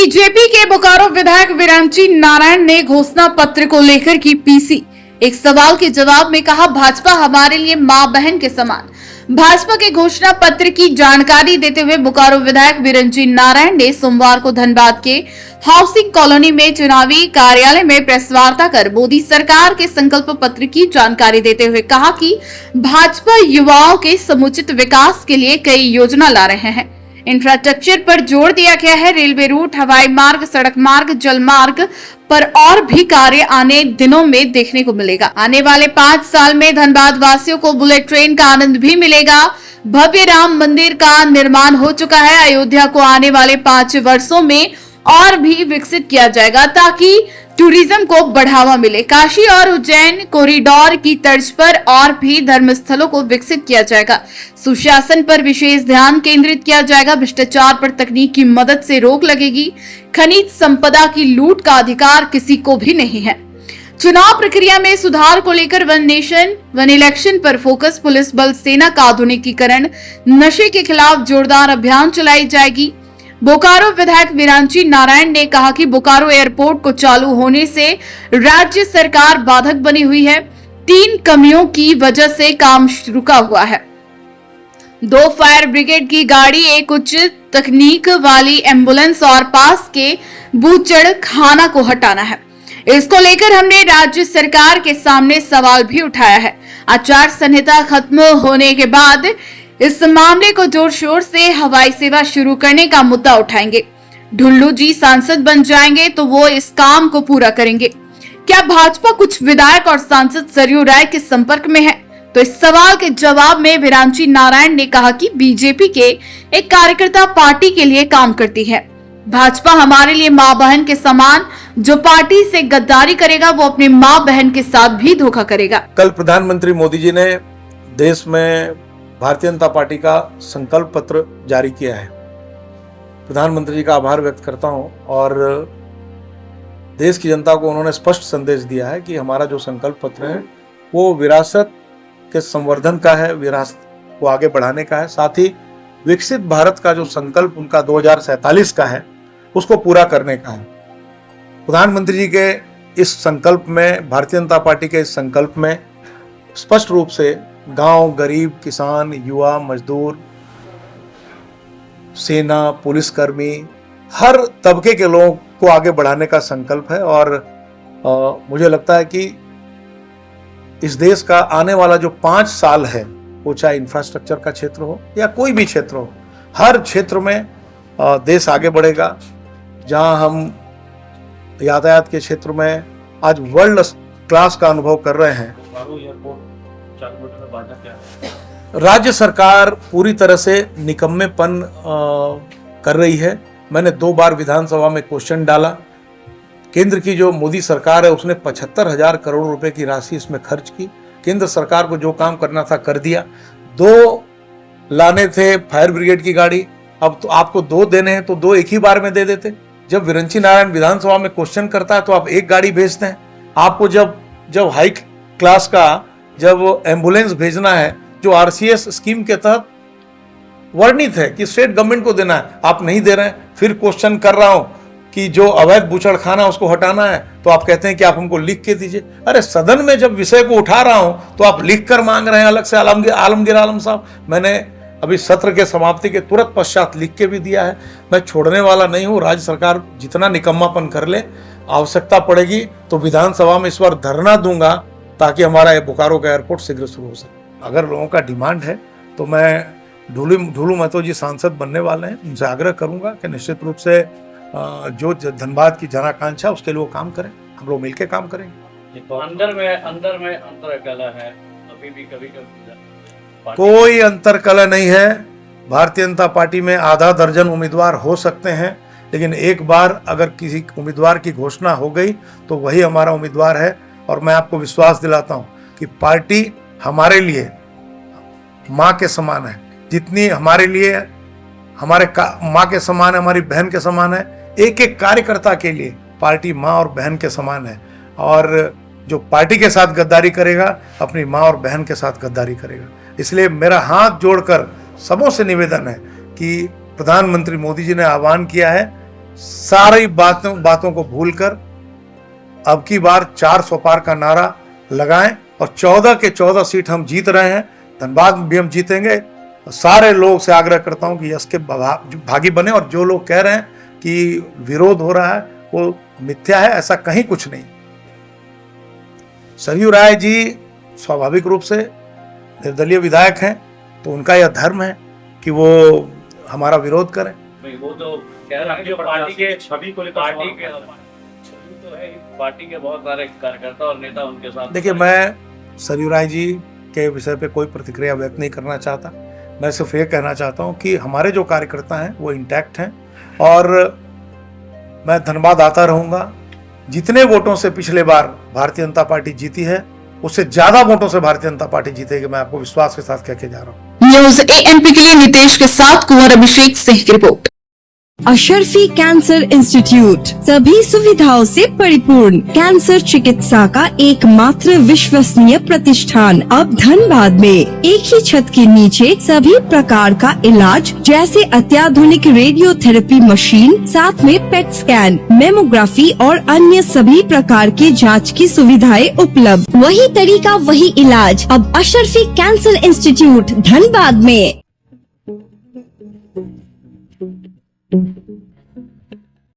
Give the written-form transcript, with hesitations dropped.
BJP के बोकारो विधायक विरांची नारायण ने घोषणा पत्र को लेकर की पीसी। एक सवाल के जवाब में कहा, भाजपा हमारे लिए मां बहन के समान। भाजपा के घोषणा पत्र की जानकारी देते हुए बोकारो विधायक विरांची नारायण ने सोमवार को धनबाद के हाउसिंग कॉलोनी में चुनावी कार्यालय में प्रेस वार्ता कर मोदी सरकार के संकल्प पत्र की जानकारी देते हुए कहा कि भाजपा युवाओं के समुचित विकास के लिए कई योजना ला रहे हैं। इंफ्रास्ट्रक्चर पर जोर दिया गया है। रेलवे रूट, हवाई मार्ग, सड़क मार्ग, जल मार्ग पर और भी कार्य आने दिनों में देखने को मिलेगा। आने वाले 5 साल में धनबाद वासियों को बुलेट ट्रेन का आनंद भी मिलेगा। भव्य राम मंदिर का निर्माण हो चुका है। अयोध्या को आने वाले 5 वर्षों में और भी विकसित किया जाएगा ताकि टूरिज्म को बढ़ावा मिले। काशी और उज्जैन कॉरिडोर की तर्ज पर और भी धर्म स्थलों को विकसित किया जाएगा। सुशासन पर विशेष ध्यान केंद्रित किया जाएगा। भ्रष्टाचार पर तकनीक की मदद से रोक लगेगी। खनिज संपदा की लूट का अधिकार किसी को भी नहीं है। चुनाव प्रक्रिया में सुधार को लेकर वन नेशन वन इलेक्शन पर फोकस। पुलिस बल सेना का आधुनिकीकरण, नशे के खिलाफ जोरदार अभियान चलाई जाएगी। बोकारो विधायक विरांची नारायण ने कहा कि बोकारो एयरपोर्ट को चालू होने से राज्य सरकार बाधक बनी हुई है। 3 कमियों की वजह से काम रुका हुआ है। 2 फायर ब्रिगेड की गाड़ी, एक उच्च तकनीक वाली एम्बुलेंस और पास के बूचड़ खाना को हटाना है। इसको लेकर हमने राज्य सरकार के सामने सवाल भी उठाया है। आचार संहिता खत्म होने के बाद इस मामले को जोर शोर से हवाई सेवा शुरू करने का मुद्दा उठाएंगे। ढुल्लू जी सांसद बन जाएंगे तो वो इस काम को पूरा करेंगे। क्या भाजपा कुछ विधायक और सांसद सरयू राय के संपर्क में है? तो इस सवाल के जवाब में विरांची नारायण ने कहा कि बीजेपी के एक कार्यकर्ता पार्टी के लिए काम करती है। भाजपा हमारे लिए माँ बहन के समान। जो पार्टी से गद्दारी करेगा वो अपने माँ बहन के साथ भी धोखा करेगा। कल प्रधानमंत्री मोदी जी ने देश में भारतीय जनता पार्टी का संकल्प पत्र जारी किया है। प्रधानमंत्री जी का आभार व्यक्त करता हूं और देश की जनता को उन्होंने स्पष्ट संदेश दिया है कि हमारा जो संकल्प पत्र है वो विरासत के संवर्धन का है, विरासत को आगे बढ़ाने का है, साथ ही विकसित भारत का जो संकल्प उनका 2047 का है उसको पूरा करने का है। प्रधानमंत्री जी के इस संकल्प में, भारतीय जनता पार्टी के इस संकल्प में स्पष्ट रूप से गांव, गरीब, किसान, युवा, मजदूर, सेना, पुलिसकर्मी, हर तबके के लोगों को आगे बढ़ाने का संकल्प है। और मुझे लगता है कि इस देश का आने वाला जो 5 साल है वो चाहे इंफ्रास्ट्रक्चर का क्षेत्र हो या कोई भी क्षेत्र हो, हर क्षेत्र में देश आगे बढ़ेगा। जहां हम यातायात के क्षेत्र में आज वर्ल्ड क्लास का अनुभव कर रहे हैं, राज्य सरकार पूरी तरह से निकम्मेपन कर रही है। मैंने 2 बार विधानसभा में क्वेश्चन डाला। केंद्र की जो मोदी सरकार है उसने 75,000 करोड़ रुपए की राशि इसमें खर्च की। केंद्र सरकार को जो काम करना था कर दिया। 2 लाने थे फायर ब्रिगेड की गाड़ी, अब तो आपको 2 देने हैं तो 2 एक ही बार में दे देते। जब विरांची नारायण विधानसभा में क्वेश्चन करता है तो आप 1 गाड़ी भेजते हैं। आपको जब हाई क्लास का जब एम्बुलेंस भेजना है जो आरसीएस स्कीम के तहत वर्णित है कि स्टेट गवर्नमेंट को देना है, आप नहीं दे रहे हैं। फिर क्वेश्चन कर रहा हूं कि जो अवैध बूचड़खाना उसको हटाना है तो आप कहते हैं कि आप हमको लिख के दीजिए। अरे सदन में जब विषय को उठा रहा हूं तो आप लिख कर मांग रहे हैं अलग से। आलमगीर आलम साहब, मैंने अभी सत्र के समाप्ति के तुरंत पश्चात लिख के भी दिया है। मैं छोड़ने वाला नहीं हूं। राज्य सरकार जितना निकम्मापन कर ले, आवश्यकता पड़ेगी तो विधानसभा में इस बार धरना दूंगा ताकि हमारा ये बोकारो का एयरपोर्ट शीघ्र शुरू हो सके। अगर लोगों का डिमांड है तो मैं ढुलू महतो जी सांसद बनने वाले हैं, उनसे आग्रह करूंगा कि निश्चित रूप से जो धनबाद की जनाकांक्षा उसके लिए वो काम करें। हम लोग मिलकर काम करेंगे। अंदर में अंतर कला है, अभी भी कभी कोई अंतर कला नहीं है। भारतीय जनता पार्टी में आधा दर्जन उम्मीदवार हो सकते हैं, लेकिन एक बार अगर किसी उम्मीदवार की घोषणा हो गई तो वही हमारा उम्मीदवार है। और मैं आपको विश्वास दिलाता हूं कि पार्टी हमारे लिए माँ के समान है। जितनी हमारे लिए हमारे माँ के समान है, हमारी बहन के समान है, एक एक कार्यकर्ता के लिए पार्टी माँ और बहन के समान है। और जो पार्टी के साथ गद्दारी करेगा अपनी माँ और बहन के साथ गद्दारी करेगा। इसलिए मेरा हाथ जोड़कर सबों से निवेदन है कि प्रधानमंत्री मोदी जी ने आह्वान किया है सारी बातों को भूलकर अब की बार 400 पार का नारा लगाएं और 14 के 14 सीट हम जीत रहे हैं। धनबाद में भी हम जीतेंगे। और सारे लोग से आग्रह करता हूं कि यश के भागी बने, और जो लोग कह रहे हैं कि विरोध हो रहा है वो मिथ्या है, ऐसा कहीं कुछ नहीं। सरयू राय जी स्वाभाविक रूप से निर्दलीय विधायक हैं, तो उनका यह धर्म है कि वो हमारा विरोध करें। भाई वो तो कह रहे हैं कि पार्टी के छवि को लेकर तो है, पार्टी के बहुत सारे कार्यकर्ता और नेता उनके साथ। देखिए, मैं सरयू राय जी के विषय पे कोई प्रतिक्रिया व्यक्त नहीं करना चाहता। मैं सिर्फ ये कहना चाहता हूँ कि हमारे जो कार्यकर्ता हैं वो इंटैक्ट हैं, और मैं धनबाद आता रहूँगा। जितने वोटों से पिछले बार भारतीय जनता पार्टी जीती है, उससे ज्यादा वोटों से भारतीय जनता पार्टी जीतेगी, मैं आपको विश्वास के साथ कह के जा रहा हूँ। न्यूज एएनपी के लिए नितेश के साथ कुंवर अभिषेक सिंह की रिपोर्ट। अशरफी कैंसर इंस्टीट्यूट सभी सुविधाओं से परिपूर्ण कैंसर चिकित्सा का एकमात्र विश्वसनीय प्रतिष्ठान अब धनबाद में एक ही छत के नीचे सभी प्रकार का इलाज जैसे अत्याधुनिक रेडियोथेरेपी मशीन, साथ में पेट स्कैन, मेमोग्राफी और अन्य सभी प्रकार के जांच की सुविधाएं उपलब्ध। वही तरीका वही इलाज अब अशरफी कैंसर इंस्टीट्यूट धनबाद में।